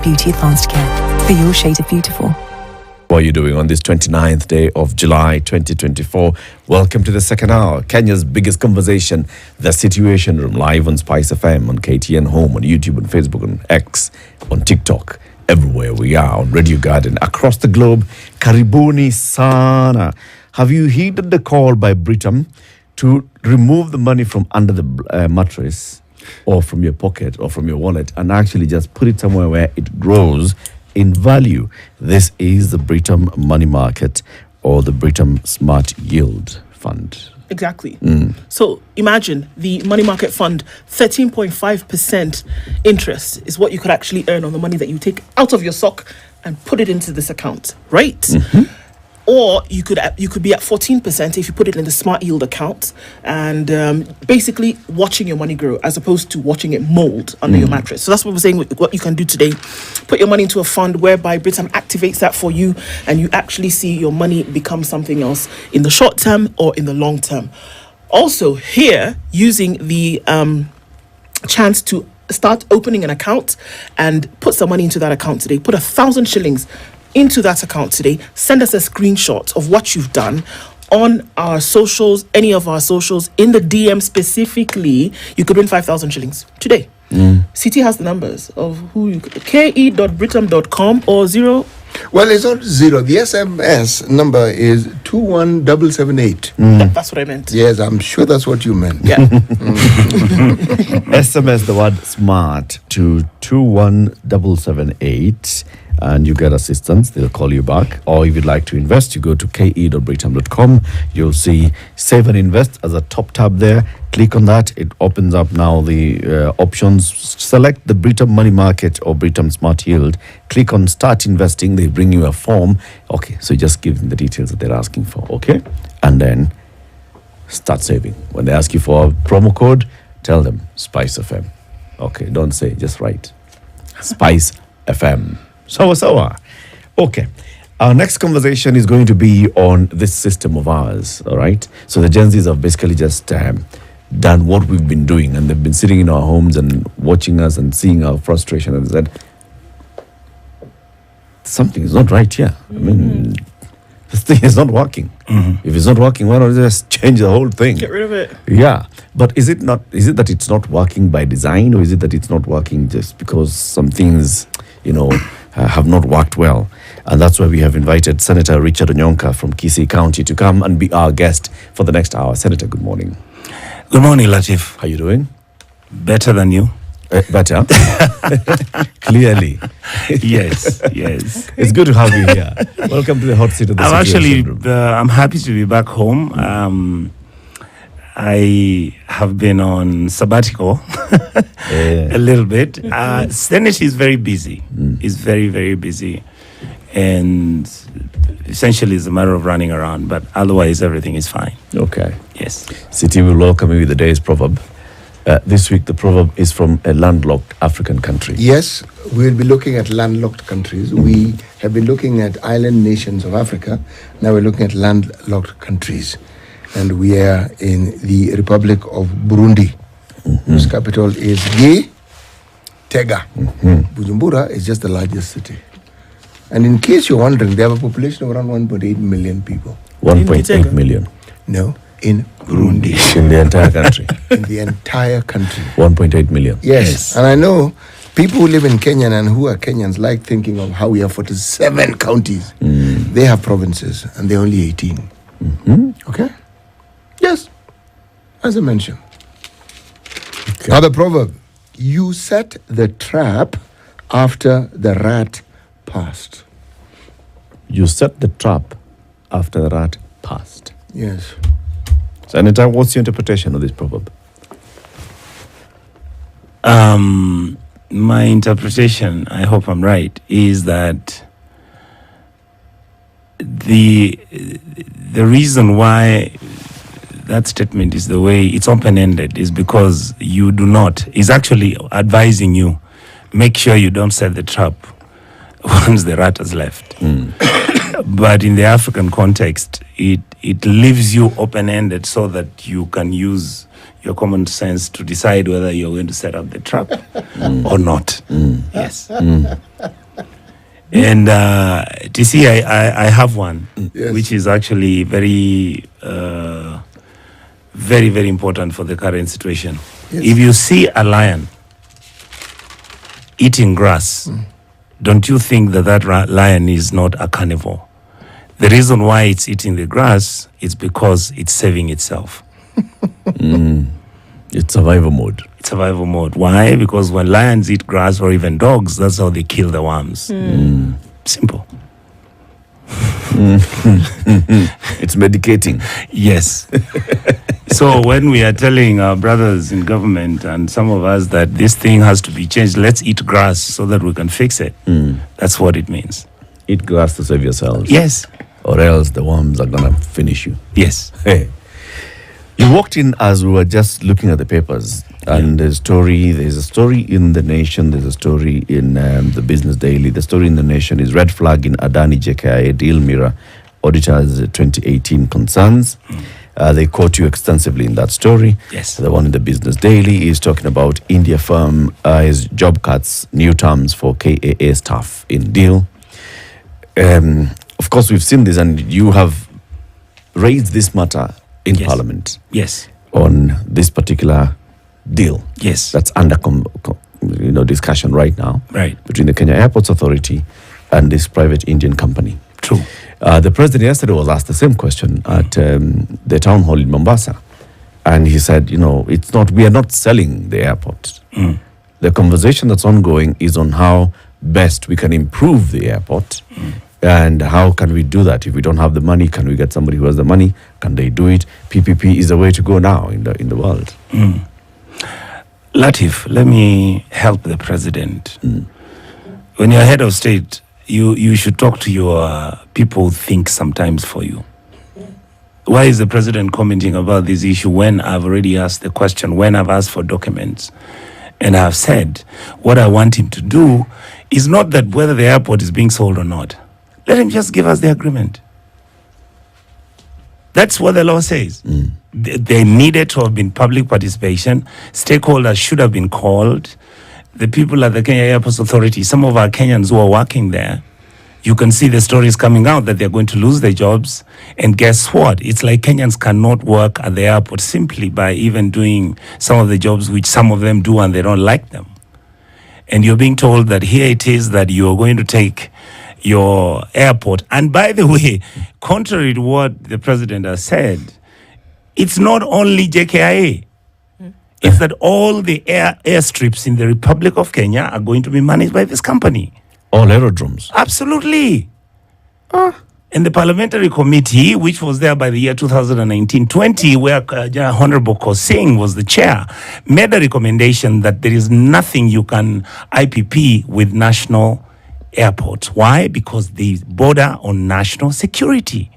Beauty Advanced Care for your shade of beautiful. What are you doing on this 29th day of July 2024? Welcome to the second hour, Kenya's biggest conversation, The Situation Room, live on Spice FM, on KTN Home, on YouTube, on Facebook, on X, on TikTok, everywhere we are, on Radio Garden, across the globe. Karibuni sana. Have you heeded the call by Britam to remove the money from under the mattress or from your pocket or from your wallet and actually just put it somewhere where it grows in value? This is the Britam Money Market or the Britam Smart Yield Fund. Exactly. So imagine the money market fund, 13.5% interest is what you could actually earn on the money that you take out of your sock and put it into this account, right? Mm-hmm. Or you could be at 14% if you put it in the smart yield account and basically watching your money grow as opposed to watching it mold under your mattress. So that's what we're saying, what you can do today. Put your money into a fund whereby Britam activates that for you and you actually see your money become something else in the short term or in the long term. Also here, using the chance to start opening an account and put some money into that account today. Put 1,000 shillings into that account today. Send us a screenshot of what you've done on our socials, any of our socials, in the DM specifically. You could win 5,000 shillings today. CT has the numbers of who you could, ke.britam.com or 0. Well, it's not 0. The SMS number is 21778. That's what I meant. Yes, I'm sure that's what you meant. Yeah. SMS the word SMART to 21778 and you get assistance. They'll call you back. Or if you'd like to invest, you go to ke.britam.com. You'll see Save and Invest as a top tab there. Click on that. It opens up now the options. Select the Britam Money Market or Britam Smart Yield. Click on Start Investing. They bring you a form. Okay, so just give them the details that they're asking for. Okay, and then start saving. When they ask you for a promo code, tell them Spice FM. Okay, don't say, just write Spice FM. Sawa. Okay. Our next conversation is going to be on this system of ours, all right? So the Gen Zs have basically just done what we've been doing, and they've been sitting in our homes and watching us and seeing our frustration and said, something is not right here. I mean, this thing is not working. If it's not working, why don't we just change the whole thing? Get rid of it. Yeah. But is it that it's not working by design, or is it that it's not working just because some things, have not worked well? And that's why we have invited Senator Richard Onyonka from Kisii County to come and be our guest for the next hour. Senator, good morning. Good morning, Latif. How are you doing? Better than you. Better? Clearly. Yes. It's good to have you here. Welcome to the hot seat of the Situation Room. I'm happy to be back home. I have been on sabbatical a little bit. Senate is very busy. It's very, very busy. And essentially it's a matter of running around, but otherwise everything is fine. Okay. Yes. City will welcome you with the day's proverb. This week the proverb is from a landlocked African country. Yes, we'll be looking at landlocked countries. We have been looking at island nations of Africa. Now we're looking at landlocked countries. And we are in the Republic of Burundi, whose capital is Gitega. Bujumbura is just the largest city. And in case you're wondering, they have a population of around 1.8 million people. 1.8 million? No, in Burundi. In the entire country? In the entire country. 1.8 million? Yes. And I know people who live in Kenya and who are Kenyans like thinking of how we have 47 counties. They have provinces, and they're only 18. Okay? Yes, as I mentioned. Okay. Now the proverb, you set the trap after the rat passed. You set the trap after the rat passed. Yes. Senator, what's your interpretation of this proverb? My interpretation, I hope I'm right, is that the reason why that statement is the way it's open-ended is because is actually advising you, make sure you don't set the trap once the rat has left. But in the African context, it leaves you open-ended so that you can use your common sense to decide whether you're going to set up the trap or not. Yes. And TC, I have one, Yes. which is actually very, very, very important for the current situation. Yes. If you see a lion eating grass, don't you think that lion is not a carnivore? The reason why it's eating the grass is because it's saving itself. It's survival mode. It's survival mode. Why? Because when lions eat grass, or even dogs, that's how they kill the worms. Simple. It's medicating. Yes. So when we are telling our brothers in government and some of us that this thing has to be changed, let's eat grass so that we can fix it. That's what it means. Eat grass to save yourselves. Yes. Or else the worms are going to finish you. Yes. Hey. You walked in as we were just looking at the papers, and there's a story in The Nation, there's a story in the Business Daily. The story in The Nation is red flag in Adani JKIA deal mirror auditors 2018 concerns. They quote you extensively in that story. Yes. The one in the Business Daily is talking about India firm is job cuts, new terms for KAA staff in deal. Of course, we've seen this, and you have raised this matter in Parliament. Yes. On this particular deal. Yes. That's under discussion right now. Right. Between the Kenya Airports Authority and this private Indian company. True. The president yesterday was asked the same question at the town hall in Mombasa. And he said, we are not selling the airport. The conversation that's ongoing is on how best we can improve the airport. And how can we do that? If we don't have the money, can we get somebody who has the money? Can they do it? PPP is the way to go now in the world. Latif, let me help the president. When you're head of state, you should talk to your people who think sometimes for you. Why is the president commenting about this issue when I've already asked the question, when I've asked for documents? And I've said, what I want him to do is not that whether the airport is being sold or not. Let him just give us the agreement. That's what the law says. There needed to have been public participation. Stakeholders should have been called. The people at the Kenya Airports Authority, some of our Kenyans who are working there, you can see the stories coming out that they're going to lose their jobs. And guess what? It's like Kenyans cannot work at the airport simply by even doing some of the jobs which some of them do and they don't like them. And you're being told that here it is that you're going to take your airport. And by the way, contrary to what the president has said, it's not only JKIA. It's that all the airstrips in the Republic of Kenya are going to be managed by this company. All aerodromes. Absolutely. And the parliamentary committee, which was there by the year 2019-20, where Honorable Kosing was the chair, made a recommendation that there is nothing you can IPP with national airports. Why? Because they border on national security.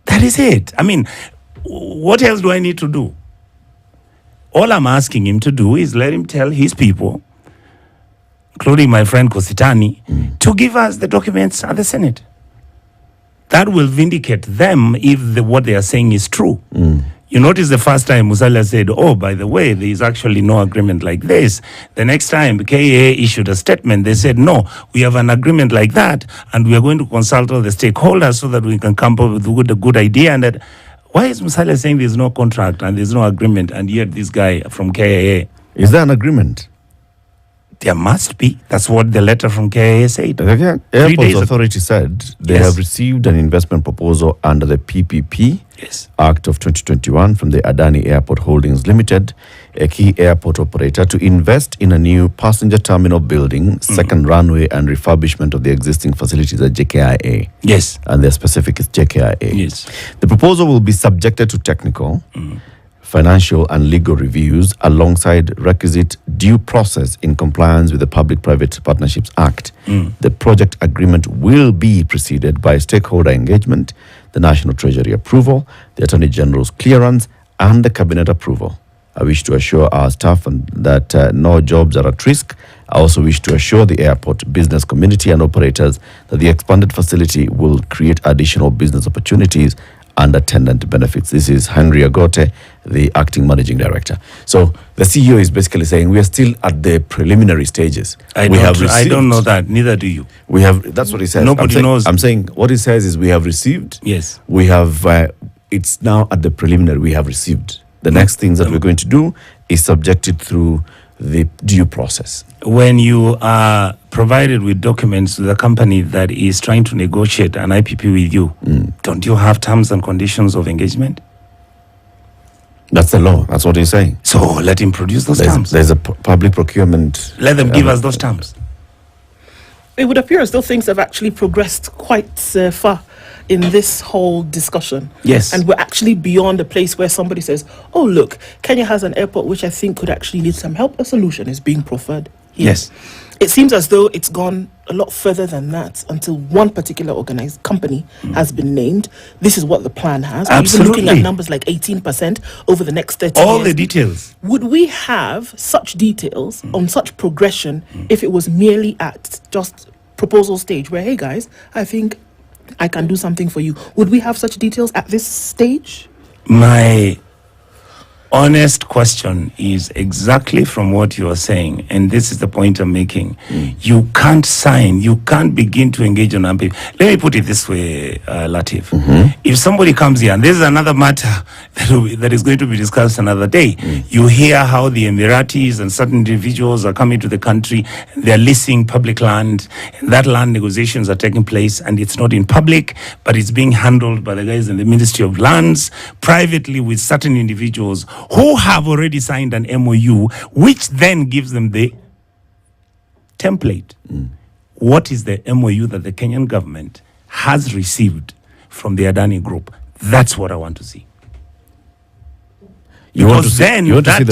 That is it. I mean, what else do I need to do? All I'm asking him to do is let him tell his people, including my friend Kositani, to give us the documents at the Senate. That will vindicate them if what they are saying is true. You notice the first time Musalia said, oh, by the way, there is actually no agreement like this. The next time KAA issued a statement, they said, no, we have an agreement like that, and we are going to consult all the stakeholders so that we can come up with a good idea. And that, why is Musalia saying there's no contract and there's no agreement, and yet this guy from KAA? Is there an agreement? There must be. That's what the letter from KAA said. The Airports Authority said they have received an investment proposal under the PPP Act of 2021 from the Adani Airport Holdings Limited, a key airport operator, to invest in a new passenger terminal building, second runway, and refurbishment of the existing facilities at JKIA. Yes. And their specific is JKIA. Yes. The proposal will be subjected to technical, financial and legal reviews alongside requisite due process in compliance with the Public-Private Partnerships Act. The project agreement will be preceded by stakeholder engagement, the National Treasury approval, the Attorney General's clearance, and the Cabinet approval. I wish to assure our staff that no jobs are at risk. I also wish to assure the airport business community and operators that the expanded facility will create additional business opportunities and attendant benefits. This is Henry Agote, the acting managing director. So the CEO is basically saying we are still at the preliminary stages. I don't know that. Neither do you. We have. That's what he says. Nobody knows. I'm saying what he says is we have received. Yes. We have. It's now at the preliminary. We have received. The next things that we're going to do is subjected through the due process. When you are provided with documents to the company that is trying to negotiate an IPP with you, don't you have terms and conditions of engagement? That's the law. That's what he's saying. So let him produce those terms. There's a public procurement. Let them give us those terms. It would appear as though things have actually progressed quite far in this whole discussion. Yes. And we're actually beyond a place where somebody says, oh, look, Kenya has an airport which I think could actually need some help. A solution is being proffered here. Yes. It seems as though it's gone a lot further than that until one particular organized company has been named. This is what the plan has. Absolutely. We're even looking at numbers like 18% over the next 30 All years. the details. Would we have such details on such progression if it was merely at just proposal stage where, hey guys, I think I can do something for you? Would we have such details at this stage? My honest question is exactly from what you are saying, and this is the point I'm making. You can't sign, you can't begin to engage on unpaid. Let me put it this way, Latif. If somebody comes here, and this is another matter that is going to be discussed another day, you hear how the Emiratis and certain individuals are coming to the country, and they're leasing public land, and that land negotiations are taking place, and it's not in public, but it's being handled by the guys in the Ministry of Lands, privately with certain individuals who have already signed an MOU, which then gives them the template. What is the MOU that the Kenyan government has received from the Adani Group? That's what I want to see. You want to see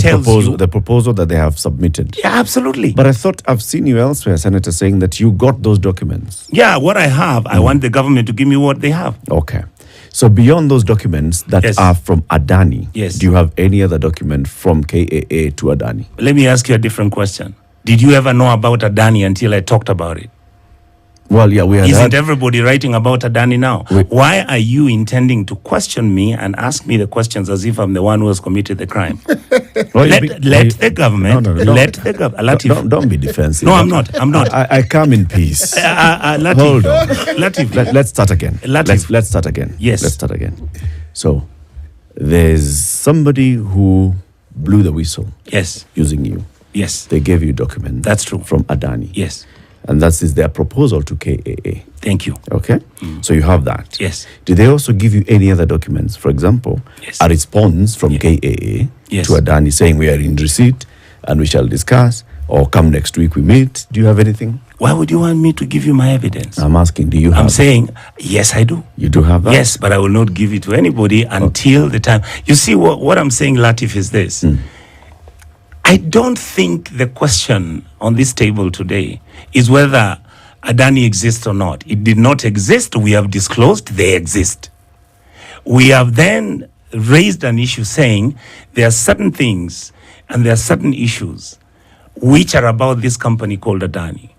Tells the proposal that they have submitted. Yeah, absolutely. But I thought I've seen you elsewhere, Senator, saying that you got those documents. Yeah, what I have, I want the government to give me what they have. Okay. So beyond those documents that are from Adani, do you have any other document from KAA to Adani? Let me ask you a different question. Did you ever know about Adani until I talked about it? Well, yeah, we had. Isn't everybody writing about Adani now? Why are you intending to question me and ask me the questions as if I'm the one who has committed the crime? Let the government. Don't be defensive. No, I'm not. I come in peace. Latif, Hold on. Latif. Let's start again. Latif. Let's start again. Yes. Let's start again. So, there's somebody who blew the whistle. Yes. Using you. Yes. They gave you documents. That's true. From Adani. Yes. And that is their proposal to KAA. Thank you. Okay? So you have that. Yes. Did they also give you any other documents? For example, a response from KAA to Adani saying we are in receipt and we shall discuss, or come next week we meet. Do you have anything? Why would you want me to give you my evidence? I'm asking, do you have? I'm saying, yes, I do. You do have that? Yes, but I will not give it to anybody until the time. You see, what I'm saying, Latif, is this. I don't think the question on this table today is whether Adani exists or not. It did not exist. We have disclosed they exist. We have then raised an issue saying there are certain things and there are certain issues which are about this company called Adani.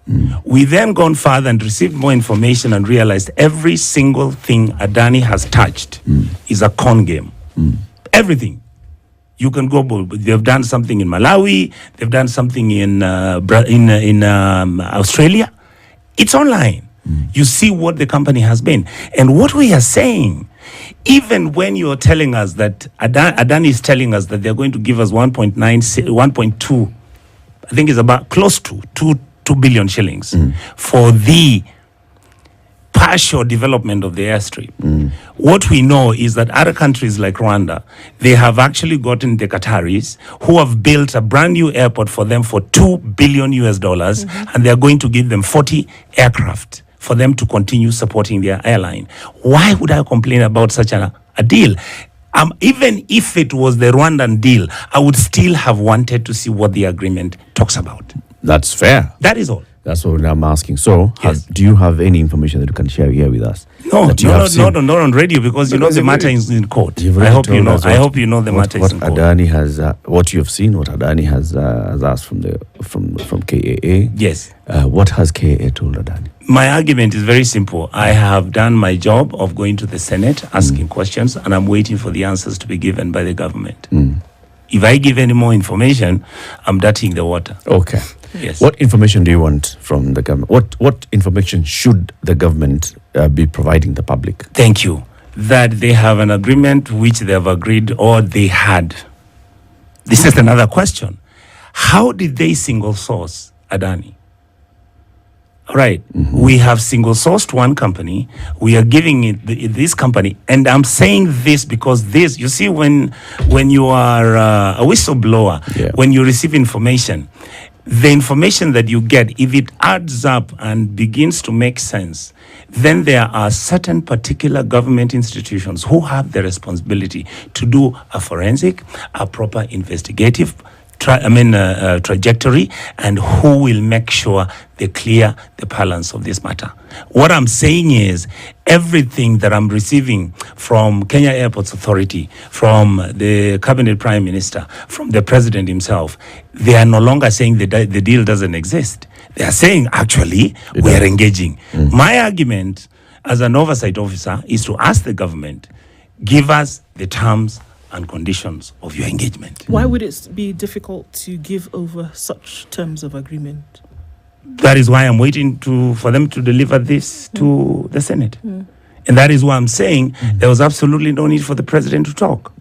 We then gone further and received more information and realized every single thing Adani has touched is a con game. Everything. You can go, they've done something in Malawi, they've done something in Australia. It's online. You see what the company has been. And what we are saying, even when you're telling us that, Adani is telling us that they're going to give us 1.2, I think it's about close to 2 billion shillings for the partial development of the airstrip. What we know is that other countries like Rwanda, they have actually gotten the Qataris who have built a brand new airport for them for $2 billion and they're going to give them 40 aircraft for them to continue supporting their airline. Why would I complain about such a deal? Even if it was the Rwandan deal, I would still have wanted to see what the agreement talks about. That's fair. That is all. That's what I'm asking. So, Yes. do you have any information that you can share here with us? No, that you have seen? not on radio because you know the matter is in court. You've I already hope you told know. us I hope you know the matter what is in court. Adani has, what you have seen, what Adani has asked from KAA. Yes. What has KAA told Adani? My argument is very simple. I have done my job of going to the Senate, asking questions, and I'm waiting for the answers to be given by the government. If I give any more information, I'm dirtying the water. Okay. Yes. What information do you want from the government? What information should the government be providing the public? Thank you. That they have an agreement which they have agreed or they had. This is another question. How did they single source Adani? All right. We have single sourced one company. We are giving it this company. And I'm saying this because this, you see, when you are a whistleblower, when you receive information, the information that you get, if it adds up and begins to make sense, then there are certain particular government institutions who have the responsibility to do a forensic, a proper investigative trajectory, and who will make sure they clear the balance of this matter. What I'm saying is everything that I'm receiving from Kenya Airports Authority, from the Cabinet Prime Minister, from the President himself, they are no longer saying the deal doesn't exist. They are saying, actually, we are engaging. My argument as an oversight officer is to ask the government, give us the terms and conditions of your engagement. Why would it be difficult to give over such terms of agreement? That is why I'm waiting for them to deliver this to the Senate. And that is why I'm saying there was absolutely no need for the president to talk.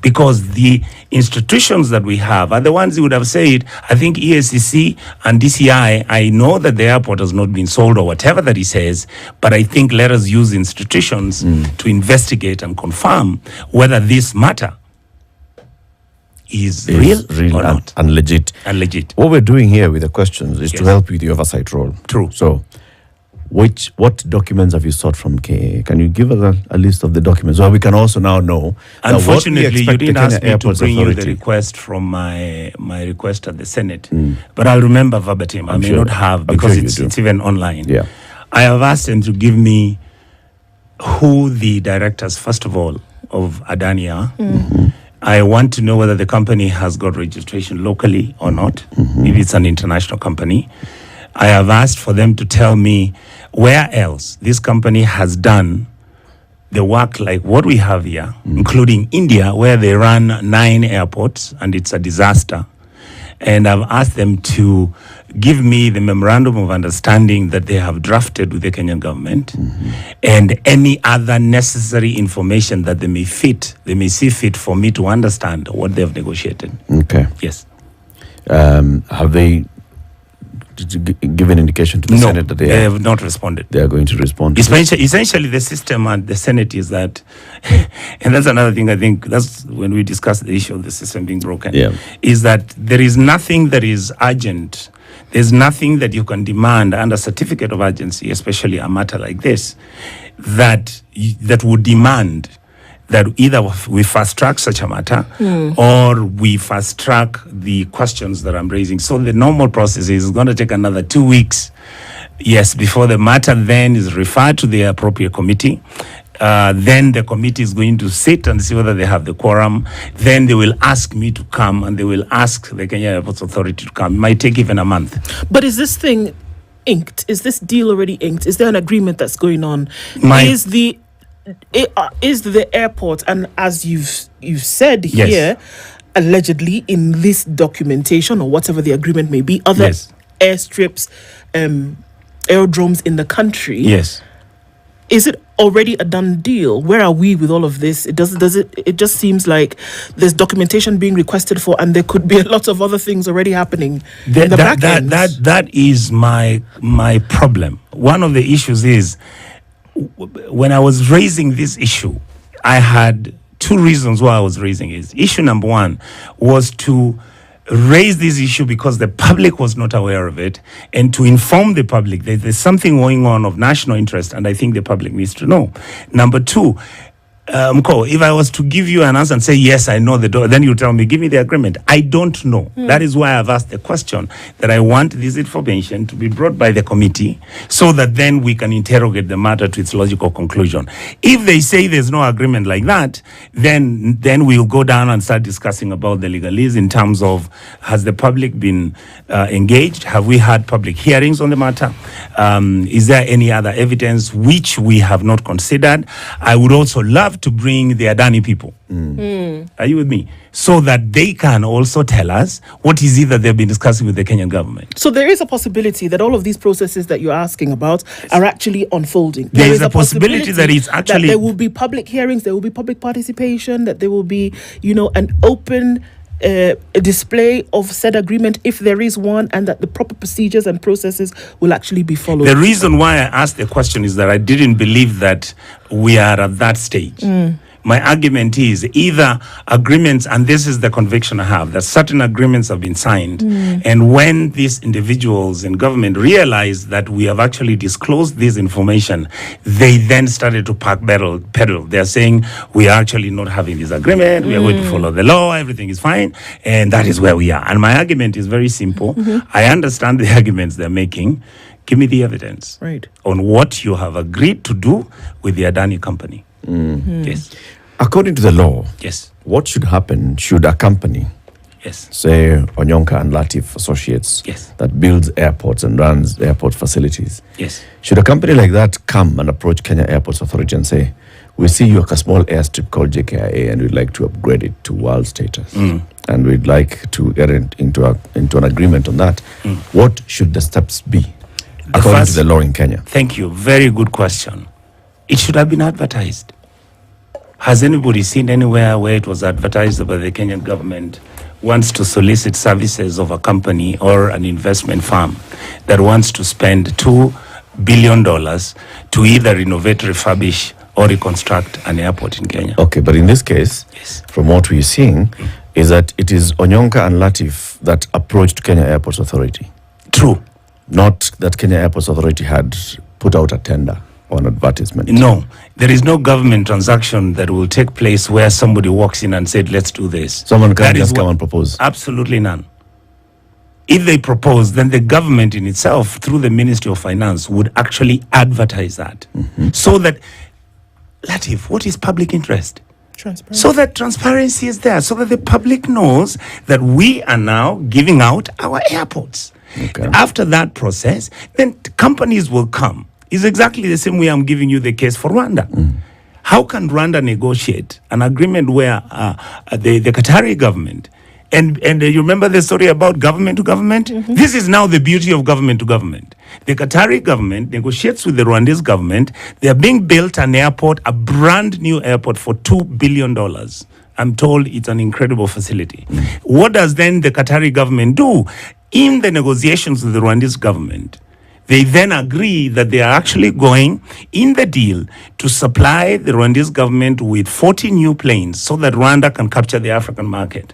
Because the institutions that we have are the ones who would have said, I think ESCC and DCI, I know that the airport has not been sold or whatever that he says, but I think let us use institutions to investigate and confirm whether this matter is real or not. And legit. And legit. What we're doing here with the questions is to help you with the oversight role. True. So, what documents have you sought from KA? Can you give us a list of the documents? Well, we can also now know. Unfortunately, you didn't ask me to bring you the request from my request at the Senate. But I'll remember verbatim. I may not have because it's even online. Yeah. I have asked them to give me who the directors, first of all, of Adani are. I want to know whether the company has got registration locally or not, if it's an international company. I have asked for them to tell me where else this company has done the work like what we have here, including India, where they run 9 airports and it's a disaster. And I've asked them to give me the memorandum of understanding that they have drafted with the Kenyan government and any other necessary information that they may see fit for me to understand what they have negotiated. Okay. Yes. Have they given indication to the Senate that they have not responded? They are going to respond to essentially the system and the Senate is that, and that's another thing I think, that's when we discuss the issue of the system being broken, is that there is nothing that is urgent. There's nothing that you can demand under certificate of urgency, especially a matter like this, that would demand that either we fast track such a matter or we fast track the questions that I'm raising. So the normal process is going to take another 2 weeks, before the matter then is referred to the appropriate committee. Then the committee is going to sit and see whether they have the quorum. Then they will ask me to come and they will ask the Kenya Airports Authority to come. It might take even a month. But is this thing inked? Is this deal already inked? Is there an agreement that's going on? Is the airport, and as you've said here, allegedly in this documentation or whatever the agreement may be, other airstrips, aerodromes in the country. Is it already a done deal? Where are we with all of this? It just seems like there's documentation being requested for, and there could be a lot of other things already happening in the back end. That is my problem. One of the issues is, when I was raising this issue, I had 2 reasons why I was raising it. Issue number 1 was to raise this issue because the public was not aware of it, and to inform the public that there's something going on of national interest, and I think the public needs to know. Number 2, Mko, if I was to give you an answer and say, yes, I know the door, then you tell me, give me the agreement. I don't know. That is why I've asked the question, that I want this information to be brought by the committee so that then we can interrogate the matter to its logical conclusion. If they say there's no agreement like that, then we'll go down and start discussing about the legalese in terms of, has the public been engaged? Have we had public hearings on the matter? Is there any other evidence which we have not considered? I would also love to bring the Adani people. Are you with me? So that they can also tell us what is it that they've been discussing with the Kenyan government. So there is a possibility that all of these processes that you're asking about are actually unfolding. There is a possibility that it's actually... that there will be public hearings, there will be public participation, that there will be, an open a display of said agreement if there is one, and that the proper procedures and processes will actually be followed. The reason why I asked the question is that I didn't believe that we are at that stage. My argument is either agreements, and this is the conviction I have, that certain agreements have been signed, and when these individuals in government realized that we have actually disclosed this information, they then started to pedal. They're saying, we are actually not having this agreement, we are going to follow the law, everything is fine, and that is where we are. And my argument is very simple. I understand the arguments they're making. Give me the evidence on what you have agreed to do with the Adani company. Yes. According to the law, yes, what should happen should a company, yes, say Onyonka and Latif Associates, yes, that builds airports and runs airport facilities, yes, should a company like that come and approach Kenya Airports Authority and say, we see you have a small airstrip called JKIA and we'd like to upgrade it to world status, and we'd like to get into an agreement on that. What should the steps be according to the law in Kenya? Thank you. Very good question. It should have been advertised. Has anybody seen anywhere where it was advertised by the Kenyan government wants to solicit services of a company or an investment firm that wants to spend $2 billion to either renovate, refurbish, or reconstruct an airport in Kenya? Okay, but in this case, yes, from what we're seeing, is that it is Onyonka and Latif that approached Kenya Airports Authority. True. Not that Kenya Airports Authority had put out a tender or an advertisement. No, there is no government transaction that will take place where somebody walks in and said, let's do this. Someone can just come and propose. Absolutely none. If they propose, then the government in itself, through the Ministry of Finance, would actually advertise that. So that, Latif, what is public interest? Transparency. So that transparency is there, so that the public knows that we are now giving out our airports. Okay. After that process, then companies will come. It's exactly the same way I'm giving you the case for Rwanda. How can Rwanda negotiate an agreement where the Qatari government, and you remember the story about government to government? This is now the beauty of government to government. The Qatari government negotiates with the Rwandese government. They are being built an airport, a brand new airport for $2 billion. I'm told it's an incredible facility. What does then the Qatari government do? In the negotiations with the Rwandese government, they then agree that they are actually going in the deal to supply the Rwandese government with 40 new planes so that Rwanda can capture the African market.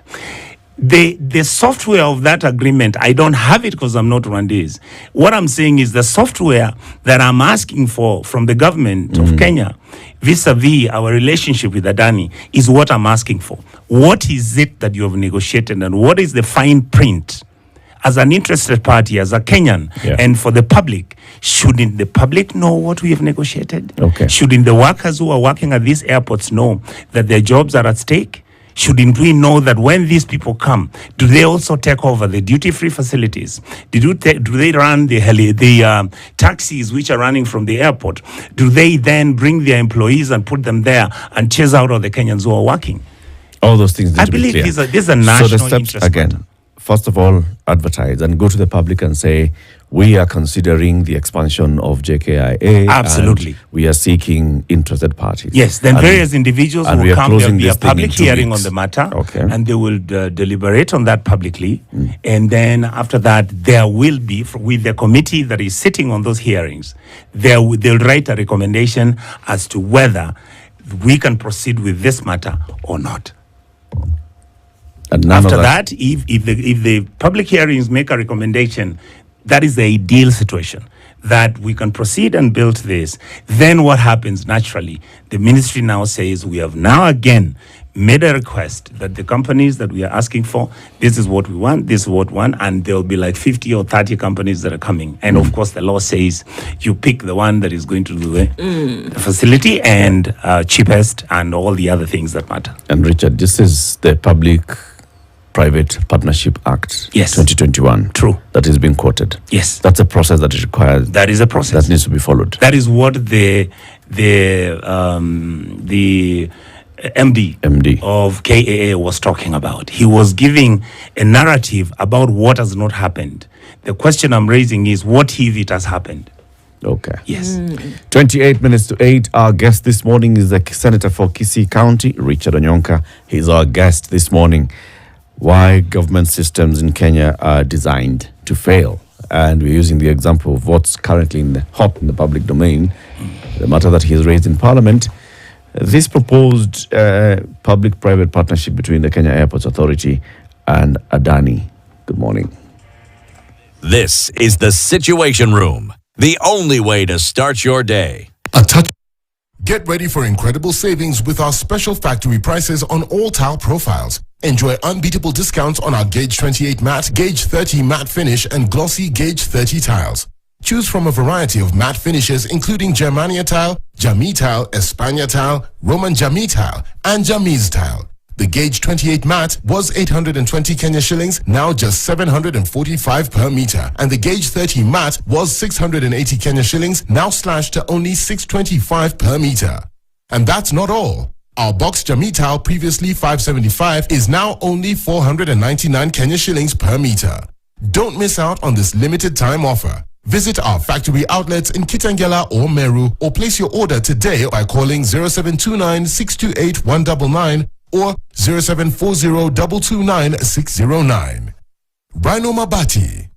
The software of that agreement, I don't have it because I'm not Rwandese. What I'm saying is the software that I'm asking for from the government of Kenya vis-a-vis our relationship with Adani is what I'm asking for. What is it that you have negotiated, and what is the fine print? As an interested party, as a Kenyan, and for the public, shouldn't the public know what we have negotiated? Okay. Shouldn't the workers who are working at these airports know that their jobs are at stake? Shouldn't we know that when these people come, do they also take over the duty-free facilities? Do they run the taxis which are running from the airport? Do they then bring their employees and put them there and chase out all the Kenyans who are working? All those things need I to be believe clear. these are national So the steps, interest again, matter. first of all, advertise and go to the public and say, we are considering the expansion of JKIA. Absolutely. And we are seeking interested parties. Yes, then various individuals and we will are come. There will closing be a this thing in public 2 hearing weeks. on the matter, Okay. and they will deliberate on that publicly. And then after that, there will be, with the committee that is sitting on those hearings, they'll write a recommendation as to whether we can proceed with this matter or not. And none After of that, if the public hearings make a recommendation, that is the ideal situation. that we can proceed and build this, then what happens naturally? The ministry now says we have now again made a request that the companies that we are asking for, this is what we want, this is what we want, and there will be like 50 or 30 companies that are coming. And of course, the law says you pick the one that is going to do the facility and cheapest and all the other things that matter. And Richard, this is the Public-Private Partnership Act, Yes. 2021. True. That is being quoted. Yes. That's a process that is required. That is a process. That needs to be followed. That is what the MD of KIA was talking about. He was giving a narrative about what has not happened. The question I'm raising is, what if it has happened? Okay. Yes. 28 minutes to 8. Our guest this morning is the Senator for Kisii County, Richard Onyonka. He's our guest this morning. Why government systems in Kenya are designed to fail. And we're using the example of what's currently hot in the public domain, the matter that he has raised in Parliament. This proposed public-private partnership between the Kenya Airports Authority and Adani. Good morning. This is the Situation Room, the only way to start your day. Get ready for incredible savings with our special factory prices on all tile profiles. Enjoy unbeatable discounts on our Gauge 28 matte, Gauge 30 matte finish, and glossy Gauge 30 tiles. Choose from a variety of matte finishes including Germania tile, Jami tile, Espana tile, Roman Jami tile, and Jamiz tile. The Gauge 28 matte was 820 Kenya shillings, now just 745 per meter. And the Gauge 30 matte was 680 Kenya shillings, now slashed to only 625 per meter. And that's not all. Our box Jami tile, previously 575, is now only 499 Kenya shillings per meter. Don't miss out on this limited time offer. Visit our factory outlets in Kitengela or Meru, or place your order today by calling 0729 628 199 or 0740 229 609. Rhino Mabati.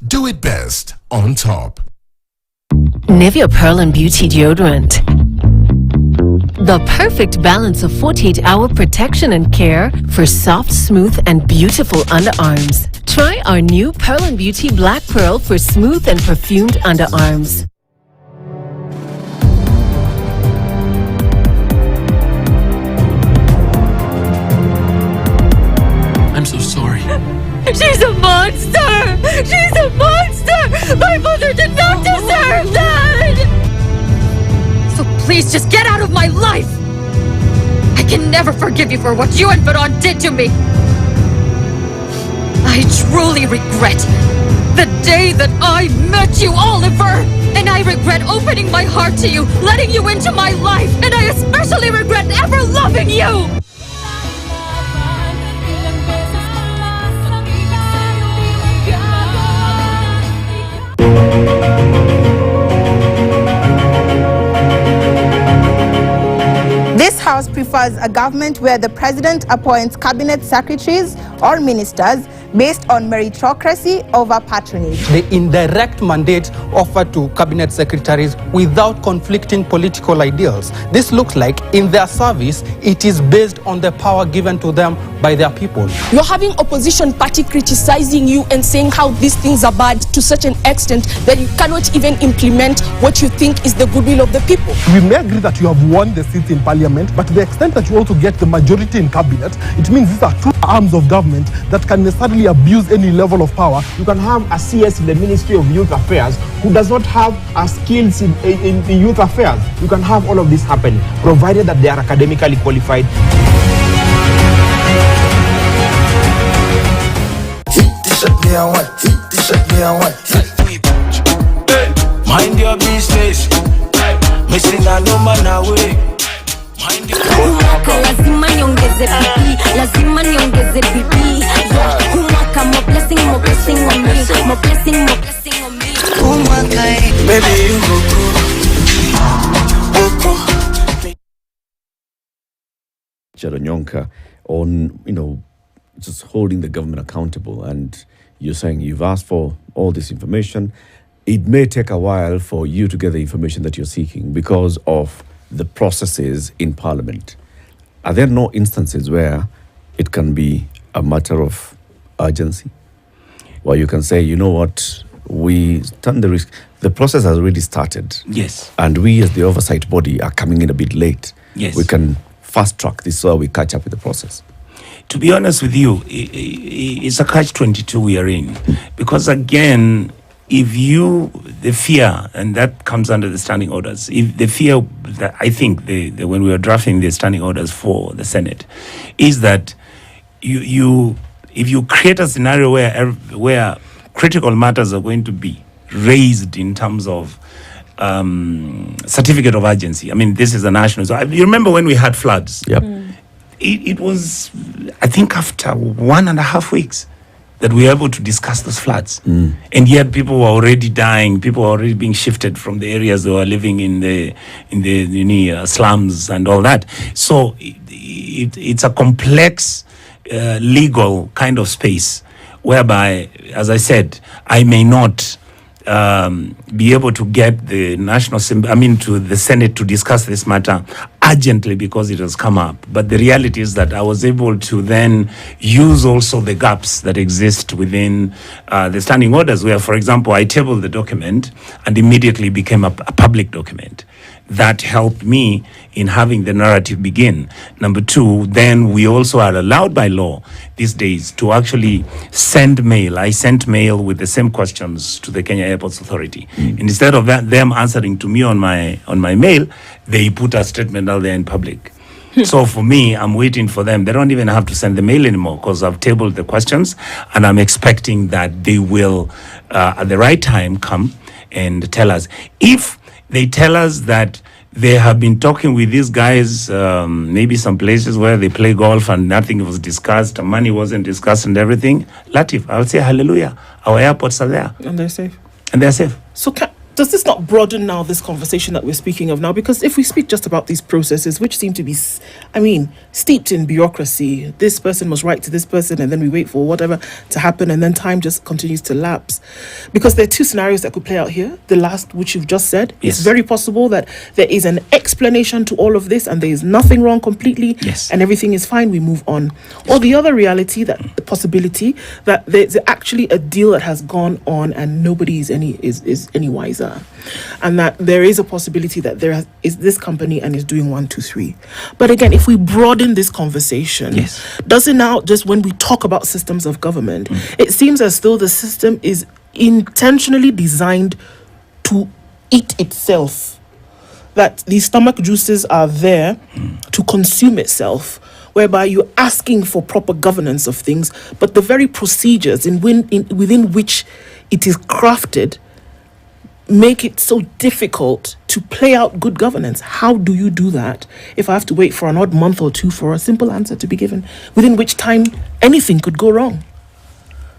Do it best on top. Nivea Pearl and Beauty Deodorant. The perfect balance of 48-hour protection and care for soft, smooth, and beautiful underarms. Try our new Pearl and Beauty Black Pearl for smooth and perfumed underarms. I'm so sorry. She's a monster! She's a monster! My mother did not deserve that! So please just get out of my life! I can never forgive you for what you and Baron did to me! I truly regret the day that I met you, Oliver! And I regret opening my heart to you, letting you into my life! And I especially regret ever loving you! This House prefers a government where the President appoints cabinet secretaries or ministers based on meritocracy over patronage. The indirect mandate offered to cabinet secretaries without conflicting political ideals. This looks like in their service, it is based on the power given to them by their people. You're having opposition party criticizing you and saying how these things are bad to such an extent that you cannot even implement what you think is the goodwill of the people. We may agree that you have won the seats in parliament, but to the extent that you also get the majority in cabinet, it means these are two arms of government that can necessarily abuse any level of power. You can have a CS in the Ministry of Youth Affairs who does not have skills in youth affairs. You can have all of this happening, provided that they are academically qualified. Mind your business. Missing a no man away. Lazima niongeze bidii, lazima niongeze bidii. Kumwaka more blessing on me, more blessing on me. Kumwaka baby you go. Onyonka, on just holding the government accountable, and you're saying you've asked for all this information. It may take a while for you to get the information that you're seeking because of the processes in Parliament. Are there no instances where it can be a matter of urgency, where you can say, you know what, we turn the risk? The process has already started. Yes. And we as the oversight body are coming in a bit late. Yes. We can fast track this so we catch up with the process. To be honest with you, it's a catch-22 we are in. Because again, if the fear, and that comes under the standing orders, if the fear that I think when we were drafting the standing orders for the Senate, is that if you create a scenario where critical matters are going to be raised in terms of certificate of urgency. I mean, this is a national. So you remember when we had floods? Yep. It was, I think, after 1.5 weeks that we were able to discuss those floods. And yet people were already dying. People were already being shifted from the areas they were living in the slums and all that. So it's a complex legal kind of space whereby, as I said, I may not be able to get the to the Senate to discuss this matter urgently because it has come up. But the reality is that I was able to then use also the gaps that exist within the standing orders where, for example, I tabled the document and immediately became a public document. That helped me in having the narrative begin. Number two, then we also are allowed by law these days to actually send mail. I sent mail with the same questions to the Kenya Airports Authority. And instead of them answering to me on my mail, they put a statement out there in public. So for me, I'm waiting for them. They don't even have to send the mail anymore because I've tabled the questions and I'm expecting that they will, at the right time, come and tell us. If they tell us that they have been talking with these guys, maybe some places where they play golf and nothing was discussed, money wasn't discussed and everything. Latif, I would say hallelujah. Our airports are there. And they're safe. And they're safe. So does this not broaden now this conversation that we're speaking of now? Because if we speak just about these processes, which seem to be, steeped in bureaucracy, this person must write to this person and then we wait for whatever to happen and then time just continues to lapse. Because there are two scenarios that could play out here. The last, which you've just said, Yes. it's very possible that there is an explanation to all of this and there is nothing wrong completely and everything is fine, we move on. Or the other reality, the possibility that there's actually a deal that has gone on and nobody is any wiser. And that there is a possibility that there is this company and is doing 1, 2, 3. But again, if we broaden this conversation, does it now, just when we talk about systems of government, it seems as though the system is intentionally designed to eat itself. That the stomach juices are there to consume itself, whereby you're asking for proper governance of things, but the very procedures within which it is crafted make it so difficult to play out good governance. How do you do that if I have to wait for an odd month or two for a simple answer to be given, within which time anything could go wrong?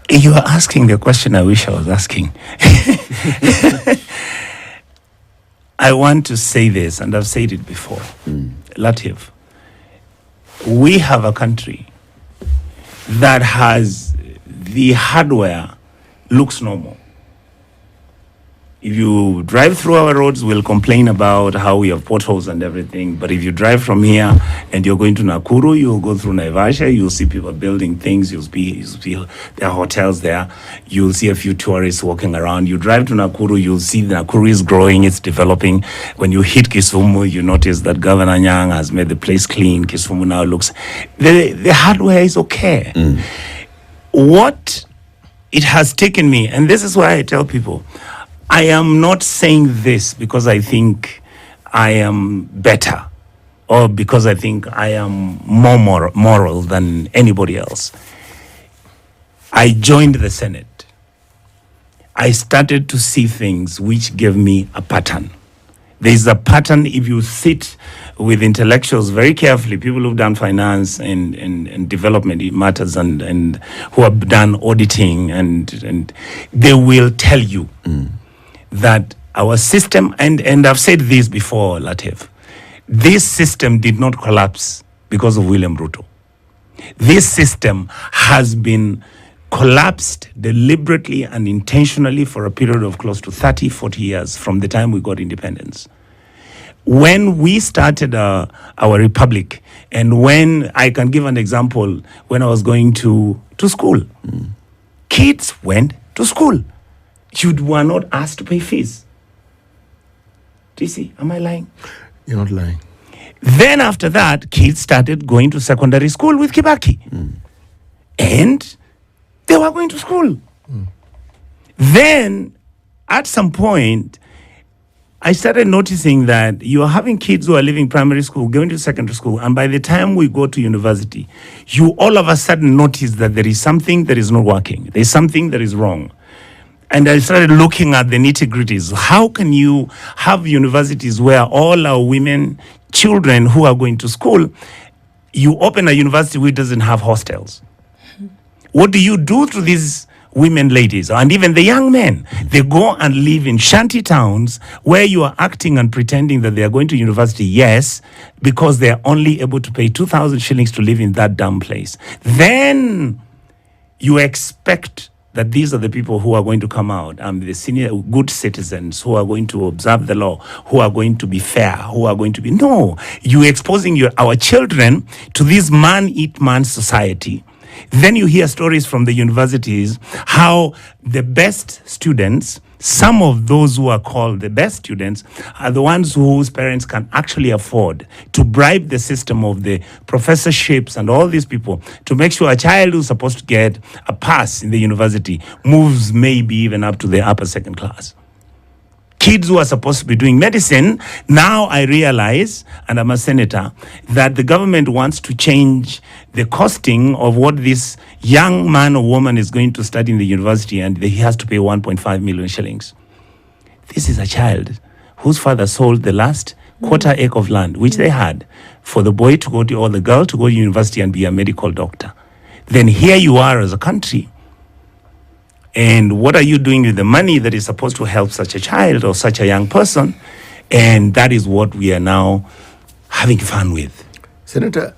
You are asking the question I wish I was asking. I want to say this, and I've said it before. Latif, we have a country that has the hardware looks normal. If you drive through our roads, we'll complain about how we have potholes and everything. But if you drive from here and you're going to Nakuru, you'll go through Naivasha, you'll see people building things, you'll see there are hotels there, you'll see a few tourists walking around. You drive to Nakuru, you'll see Nakuru is growing, it's developing. When you hit Kisumu, you notice that Governor Nyang has made the place clean. Kisumu now looks... The hardware is okay. What it has taken me, and this is why I tell people, I am not saying this because I think I am better or because I think I am more moral than anybody else. I joined the Senate. I started to see things which gave me a pattern. There's a pattern if you sit with intellectuals very carefully, people who've done finance and development matters and who have done auditing, and they will tell you that our system, and I've said this before, Latif, this system did not collapse because of William Ruto. This system has been collapsed deliberately and intentionally for a period of close to 30, 40 years from the time we got independence. When we started our republic, and when I can give an example, when I was going to school, kids went to school. You were not asked to pay fees. Do you see? Am I lying? You're not lying. Then after that, kids started going to secondary school with Kibaki. And they were going to school. Then, at some point, I started noticing that you are having kids who are leaving primary school, going to secondary school, and by the time we go to university, you all of a sudden notice that there is something that is not working. There's something that is wrong. And I started looking at the nitty-gritties. How can you have universities where all our women, children who are going to school, you open a university which doesn't have hostels? What do you do to these women, ladies, and even the young men? They go and live in shanty towns where you are acting and pretending that they are going to university, yes, because they are only able to pay 2,000 shillings to live in that damn place. Then you expect that these are the people who are going to come out and the senior good citizens who are going to observe the law, who are going to be fair, who are going to be... No, you're exposing our children to this man-eat-man society. Then you hear stories from the universities how the best students, some of those who are called the best students, are the ones whose parents can actually afford to bribe the system of the professorships and all these people to make sure a child who's supposed to get a pass in the university moves maybe even up to the upper second class. Kids who are supposed to be doing medicine, now I realize, and I'm a senator, that the government wants to change the costing of what this young man or woman is going to study in the university, and he has to pay 1.5 million shillings. This is a child whose father sold the last quarter acre of land, which they had, for the boy to go to, or the girl to go to university and be a medical doctor. Then here you are as a country. And what are you doing with the money that is supposed to help such a child or such a young person? And that is what we are now having fun with. Senator,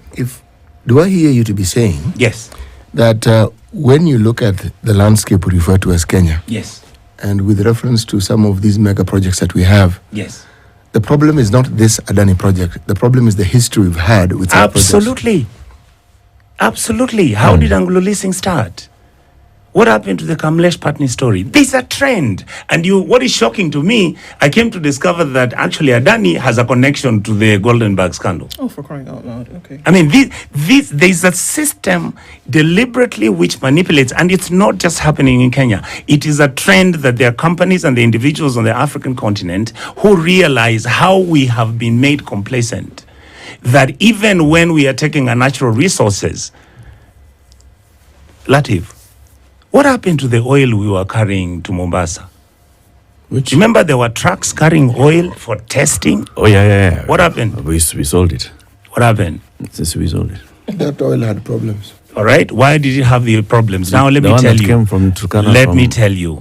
do I hear you to be saying... Yes. That when you look at the landscape we refer to as Kenya... Yes. And with reference to some of these mega projects that we have... Yes. The problem is not this Adani project. The problem is the history we've had with our projects. Absolutely. Absolutely. How did Anglo leasing start? What happened to the Kamlesh Patni story? This is a trend. And what is shocking to me, I came to discover that actually Adani has a connection to the Goldenberg scandal. Oh, for crying out loud. Okay. I mean, there's a system deliberately which manipulates, and it's not just happening in Kenya. It is a trend that there are companies and the individuals on the African continent who realize how we have been made complacent. That even when we are taking our natural resources, Latif, what happened to the oil we were carrying to Mombasa? Remember there were trucks carrying oil for testing? Oh, yeah. What happened? We sold it. What happened? Since we sold it. That oil had problems. All right. Why did it have the problems? Now let me tell you. Came from Turkana. Let me tell you.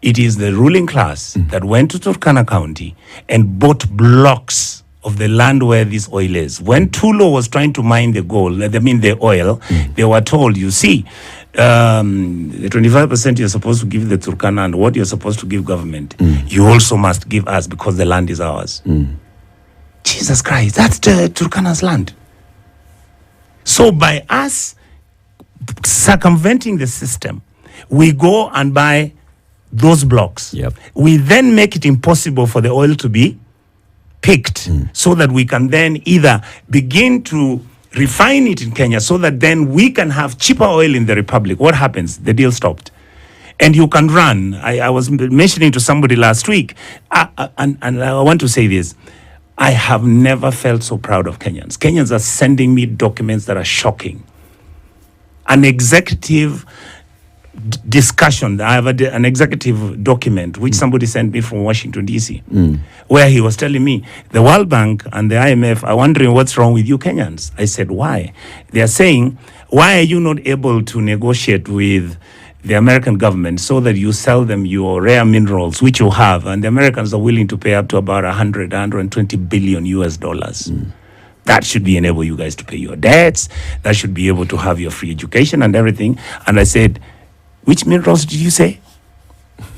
It is the ruling class that went to Turkana County and bought blocks of the land where this oil is. When Tulo was trying to mine the oil, they were told, you see, the 25% you're supposed to give the Turkana and what you're supposed to give government, you also must give us because the land is ours. Jesus Christ, that's the Turkana's land. So by us circumventing the system, we go and buy those blocks. Yep. We then make it impossible for the oil to be picked so that we can then either begin to refine it in Kenya so that then we can have cheaper oil in the Republic. What happens? The deal stopped. And you can run. I was mentioning to somebody last week, and I want to say this. I have never felt so proud of Kenyans. Kenyans are sending me documents that are shocking. An executive discussion. I have an executive document which somebody sent me from Washington, D.C., where he was telling me, the World Bank and the IMF are wondering what's wrong with you Kenyans. I said, why? They are saying, why are you not able to negotiate with the American government so that you sell them your rare minerals, which you have, and the Americans are willing to pay up to about 120 billion US dollars. That should be enable you guys to pay your debts. That should be able to have your free education and everything. And I said, which minerals did you say?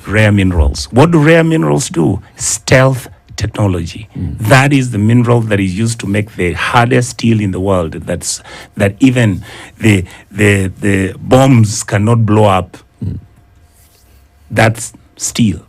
Rare minerals. What do rare minerals do? Stealth technology. That is the mineral that is used to make the hardest steel in the world. That even the bombs cannot blow up. That's steel.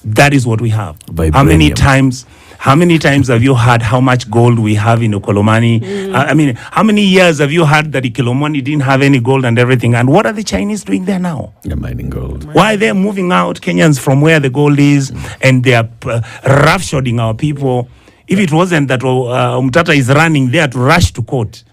That is what we have. Vibranium. How many times How many times have you heard how much gold we have in Ukolomani? I mean, how many years have you heard that Ukolomani didn't have any gold and everything? And what are the Chinese doing there now? They're mining gold. Why they're moving out Kenyans from where the gold is, and they are roughshoding our people? If it wasn't that Umtata is running there to rush to court,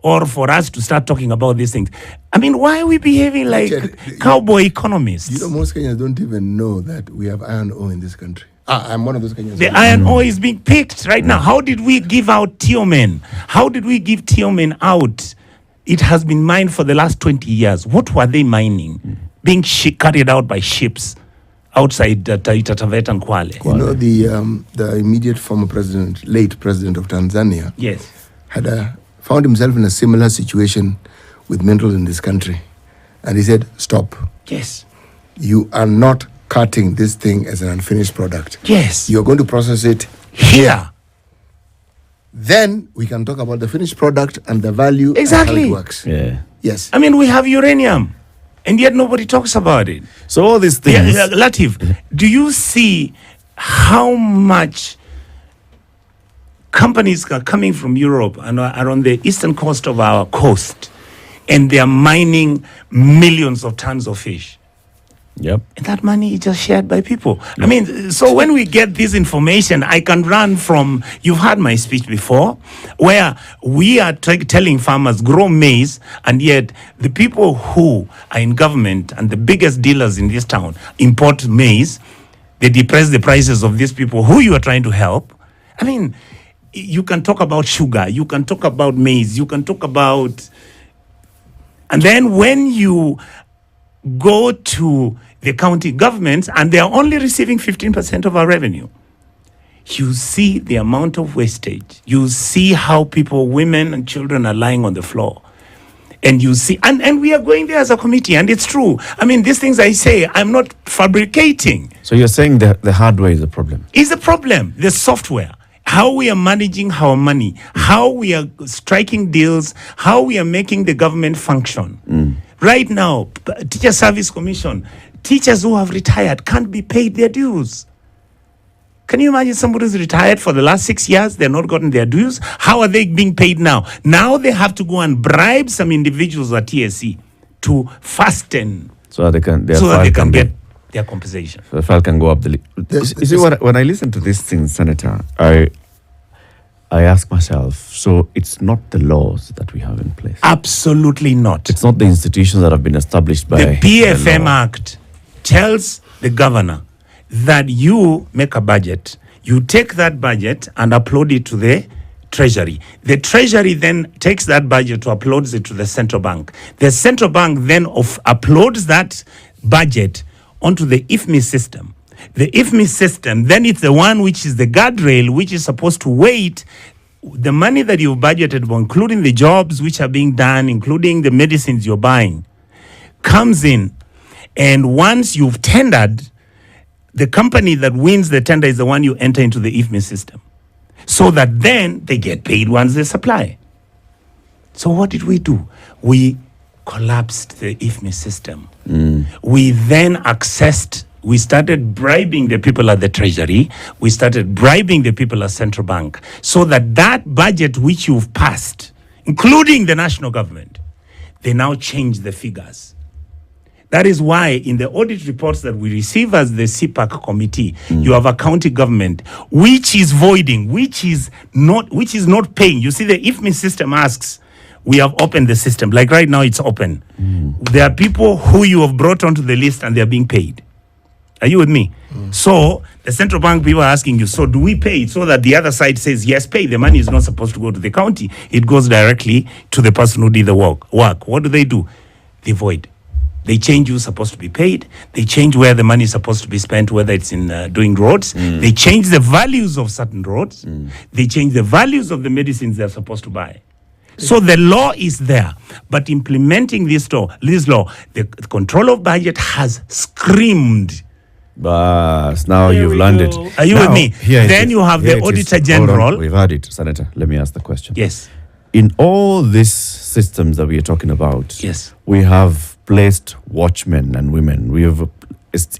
or for us to start talking about these things. I mean, why are we behaving like cowboy economists? You know, most Kenyans don't even know that we have iron ore in this country. I'm one of those Kenyans. The iron ore is being picked right now. How did we give out Tiomen? How did we give Tiomen out? It has been mined for the last 20 years. What were they mining? Being carried out by ships outside Taita Taveta and Kwale. You know, the immediate former president, late president of Tanzania, yes, had found himself in a similar situation with minerals in this country. And he said, stop. Yes. You are not cutting this thing as an unfinished product. Yes. You're going to process it here. Then we can talk about the finished product and the value exactly. and how it works. Yeah. Yes. I mean, we have uranium, and yet nobody talks about it. So all these things... Yeah, Latif, do you see how much companies are coming from Europe and are on the eastern coast of our coast, and they are mining millions of tons of fish? Yep. And that money is just shared by people. Yep. I mean, so when we get this information, I can run from, you've heard my speech before, where we are telling farmers, grow maize, and yet the people who are in government and the biggest dealers in this town import maize, they depress the prices of these people who you are trying to help. I mean, you can talk about sugar, you can talk about maize, you can talk about... And then when you go to the county governments and they are only receiving 15% of our revenue, you see the amount of wastage. You see how people, women and children are lying on the floor. And you see, and we are going there as a committee, and it's true. I mean, these things I say, I'm not fabricating. So you're saying the hardware is a problem? Is the problem, the software. How we are managing our money, how we are striking deals, how we are making the government function. Right now, Teacher Service Commission, teachers who have retired can't be paid their dues. Can you imagine somebody who's retired for the last 6 years, they're not gotten their dues? How are they being paid now? Now they have to go and bribe some individuals at TSC to fasten so that they can get their compensation. So the file can go up the... You see, when I listen to these things, Senator, I ask myself, so it's not the laws that we have in place? Absolutely not. It's not the institutions that have been established by... The PFM Act tells the governor that you make a budget, you take that budget and upload it to the Treasury. The Treasury then takes that budget to uploads it to the central bank. The central bank then uploads that budget onto the IFMI system. The IFMI system, then it's the one which is the guardrail, which is supposed to wait the money that you've budgeted for, including the jobs which are being done, including the medicines you're buying, comes in. And once you've tendered, the company that wins the tender is the one you enter into the IFMI system. So that then they get paid once they supply. So what did we do? We collapsed the IFMI system. We then we started bribing the people at the Treasury. We started bribing the people at Central Bank so that that budget which you've passed, including the national government, they now change the figures. That is why in the audit reports that we receive as the CPAC committee, you have a county government which is voiding, which is not paying. You see, the IFMI system asks, we have opened the system. Like right now, it's open. There are people who you have brought onto the list and they're being paid. Are you with me? So the central bank people are asking you, so do we pay it? So that the other side says, yes, pay. The money is not supposed to go to the county. It goes directly to the person who did the work. What do? They void. They change who's supposed to be paid. They change where the money is supposed to be spent, whether it's in doing roads. They change the values of certain roads. They change the values of the medicines they're supposed to buy. So the law is there, but implementing this law, the control of budget has screamed. But now you've landed. Are you with me? Then you have the Auditor General. We've had it, Senator. Let me ask the question. Yes. In all these systems that we are talking about, yes, we have placed watchmen and women. We have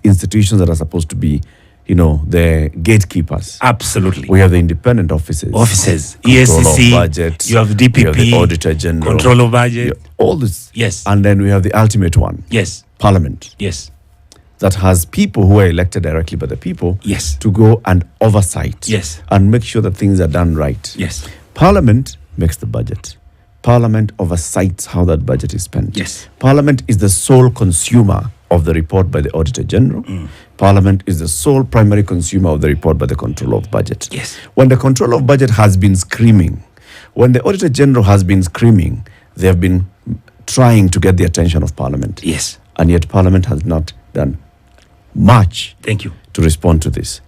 institutions that are supposed to be the gatekeepers. Absolutely. We have the independent offices. ESCC, Control of budget. you have DPP, you have the Auditor General. Control of budget. All this. Yes. And then we have the ultimate one. Yes. Parliament. Yes. That has people who are elected directly by the people. Yes. To go and oversight. Yes. And make sure that things are done right. Yes. Parliament makes the budget. Parliament oversights how that budget is spent. Yes. Parliament is the sole consumer of the report by the Auditor General. Parliament is the sole primary consumer of the report by the Controller of Budget. Yes. When the Controller of Budget has been screaming, when the Auditor General has been screaming, they have been trying to get the attention of Parliament. Yes. And yet Parliament has not done much Thank you. to respond to this.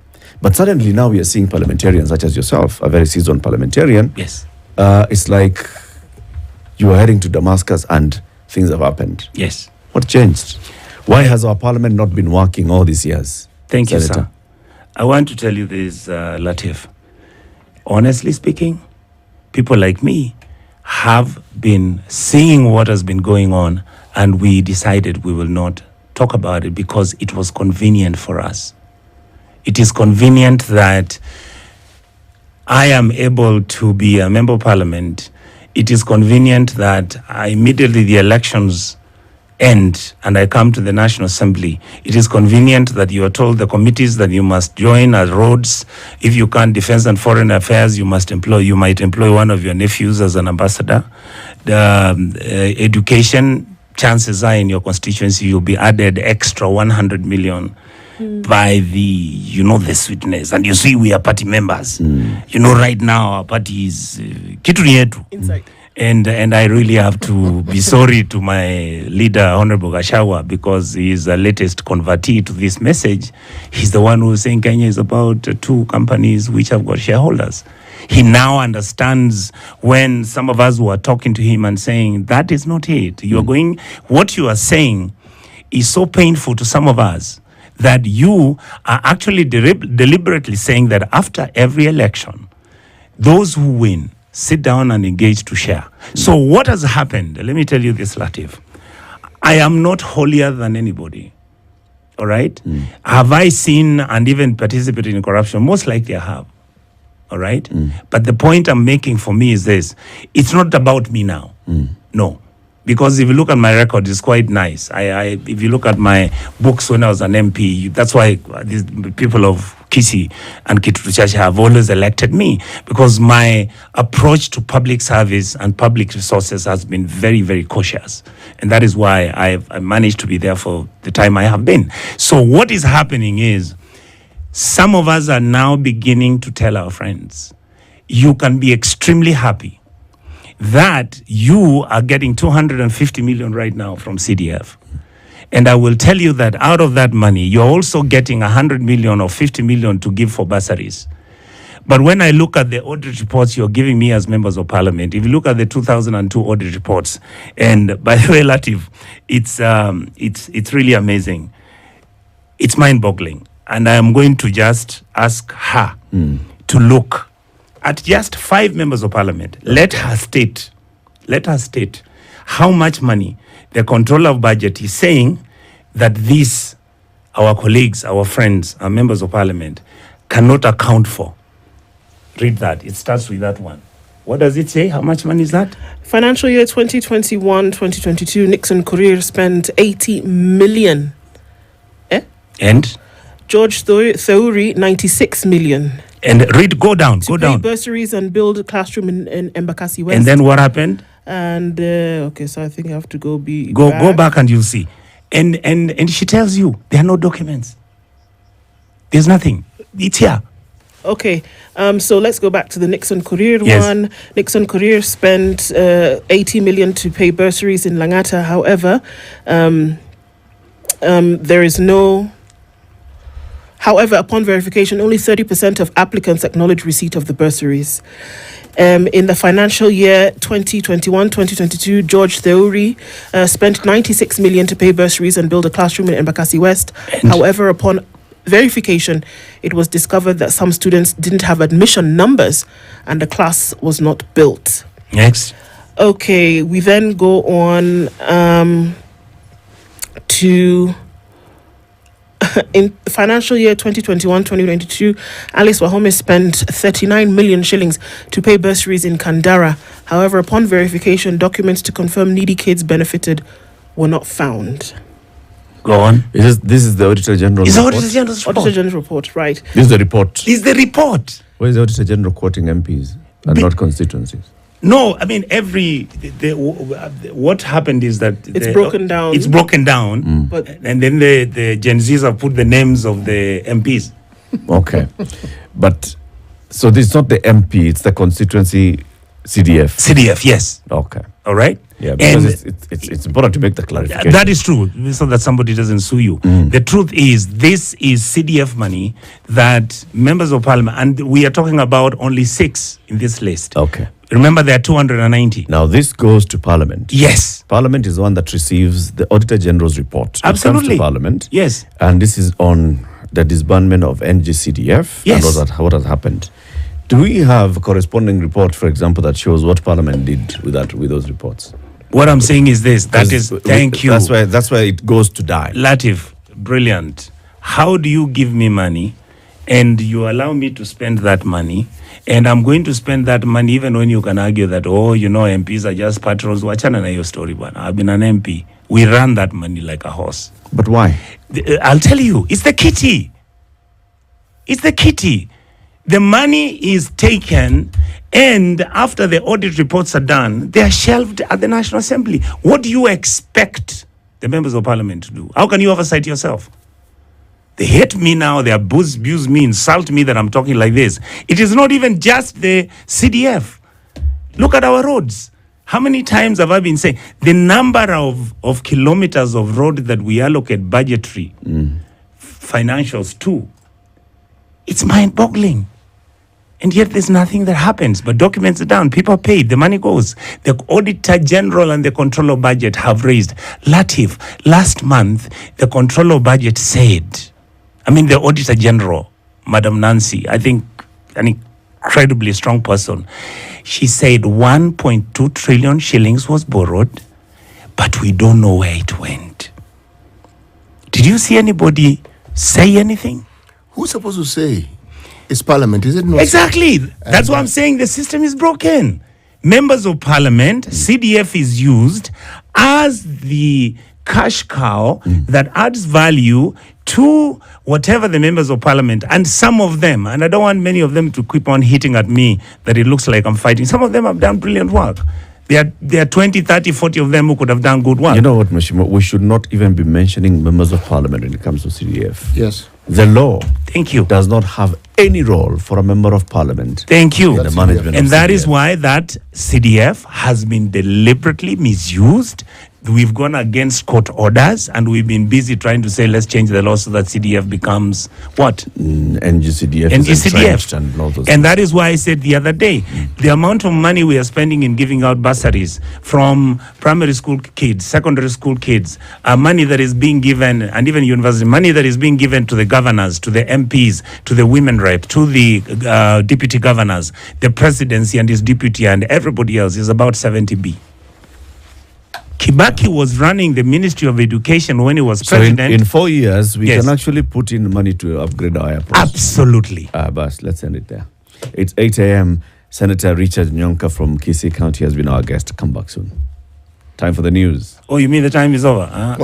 But suddenly now we are seeing parliamentarians such as yourself, a very seasoned parliamentarian. Yes. It's like you are heading to Damascus and things have happened. Yes. What changed? Why has our parliament not been working all these years? Thank you, Senator? sir. I want to tell you this, Latif. Honestly speaking, people like me have been seeing what has been going on, and we decided we will not talk about it because it was convenient for us. It is convenient that I am able to be a member of parliament. It is convenient that immediately the elections end and I come to the National Assembly. It is convenient that you are told the committees that you must join as roads. If you can't defense and foreign affairs, you might employ one of your nephews as an ambassador. The education, chances are in your constituency you'll be added extra 100 million by the sweetness. And you see, we are party members. Right now our party is kitu ni yetu. Inside. And I really have to be sorry to my leader, Honorable Gashawa, because he is the latest convertee to this message. He's the one who's saying Kenya is about 2 companies which have got shareholders. He now understands when some of us were talking to him and saying, that is not it. What you are saying is so painful to some of us that you are actually deliberately saying that after every election, those who win sit down and engage to share. So what has happened? Let me tell you this, Latif. I am not holier than anybody. All right? Have I seen and even participated in corruption? Most likely I have. All right? But the point I'm making for me is this. It's not about me now. No. Because if you look at my record, it's quite nice. If you look at my books when I was an MP, that's why these people of Kisi and Kitutu have always elected me, because my approach to public service and public resources has been very, very cautious. And that is why I managed to be there for the time I have been. So what is happening is some of us are now beginning to tell our friends, you can be extremely happy that you are getting 250 million right now from CDF. And I will tell you that out of that money, you're also getting 100 million or 50 million to give for bursaries. But when I look at the audit reports you're giving me as members of parliament, if you look at the 2002 audit reports, and by the way, Latif, it's really amazing. It's mind-boggling. And I am going to just ask her to look at just 5 members of parliament. Let her state how much money the Controller of Budget is saying that these, our colleagues, our friends, our members of parliament, cannot account for. Read that. It starts with that one. What does it say? How much money is that? Financial year 2021-2022, Nixon Courier spent 80 million. And? George Thawri, 96 million. And go down. Pay bursaries and build a classroom in Embakasi West. And then what happened? And okay, so I think I have to go back and you'll see. And she tells you there are no documents. There's nothing. It's here. Okay, so let's go back to the Nixon Courier one. Yes. Nixon Courier spent 80 million to pay bursaries in Langata. However, there is no... However, upon verification, only 30% of applicants acknowledge receipt of the bursaries. In the financial year 2021-2022, George Thawri spent 96 million to pay bursaries and build a classroom in Embakasi West. However, upon verification, it was discovered that some students didn't have admission numbers and the class was not built. Next. Okay, we then go on to In the financial year 2021-2022, Alice Wahome spent 39 million shillings to pay bursaries in Kandara. However, upon verification, documents to confirm needy kids benefited were not found. Go on. This is the Auditor General It's the report. Auditor General's report. Auditor General report, right. This is the report. It's the report. Where is the Auditor General quoting MPs and not constituencies? No, I mean what happened is that It's broken down. It's broken down, But and then the Gen Zs have put the names of the MPs. Okay. But, so this is not the MP, it's the constituency CDF. CDF, yes. Okay. All right? Yeah, because And it's important to make the clarification. that is true, so that somebody doesn't sue you. The truth is, this is CDF money that members of parliament, and we are talking about only 6 in this list. Okay. Remember, there are 290. Now, this goes to Parliament. Yes. Parliament is the one that receives the Auditor General's report. It comes Absolutely. to Parliament. Yes. And this is on the disbandment of NGCDF. Yes. And what has happened. Do we have a corresponding report, for example, that shows what Parliament did with those reports? What I'm saying is this. Thank you. That's why it goes to die. Latif, brilliant. How do you give me money and you allow me to spend that money? And I'm going to spend that money even when you can argue that, MPs are just patrons. Wachana na your story, bwana. I've been an MP. We run that money like a horse. But why? I'll tell you. It's the kitty. It's the kitty. The money is taken, and after the audit reports are done, they are shelved at the National Assembly. What do you expect the members of parliament to do? How can you oversight yourself? They hate me now, they abuse me, insult me that I'm talking like this. It is not even just the CDF. Look at our roads. How many times have I been saying the number of kilometers of road that we allocate budgetary financials to? It's mind-boggling. And yet there's nothing that happens. But documents are down, people are paid, the money goes. The Auditor General and the Controller of Budget have raised. Latif, last month, the Controller of Budget said, the Auditor General, Madam Nancy, I think an incredibly strong person, she said 1.2 trillion shillings was borrowed, but we don't know where it went. Did you see anybody say anything? Who's supposed to say? It's Parliament, is it not? Exactly. That's why I'm saying the system is broken. Members of Parliament, CDF is used as the cash cow that adds value to whatever the members of Parliament, and some of them, and I don't want many of them to keep on hitting at me that it looks like I'm fighting. Some of them have done brilliant work. There are 20, 30, 40 of them who could have done good work. You know what, Mashimo? We should not even be mentioning members of Parliament when it comes to CDF. Yes. The law does not have any role for a member of Parliament. Thank you. In the management And of that CDF. is why that CDF has been deliberately misused. We've gone against court orders, and we've been busy trying to say, let's change the law so that CDF becomes what? NGCDF. is entrenched and all those And that is why I said the other day, the amount of money we are spending in giving out bursaries from primary school kids, secondary school kids, money that is being given, and even university, money that is being given to the governors, to the MPs, to the women rep, to the deputy governors, the presidency and his deputy, and everybody else is about 70B. Kibaki was running the Ministry of Education when he was president. In 4 years, we can actually put in money to upgrade our airports. Absolutely. But let's end it there. It's 8 a.m. Senator Richard Onyonka from Kisii County has been our guest. Come back soon. Time for the news. Oh, you mean the time is over?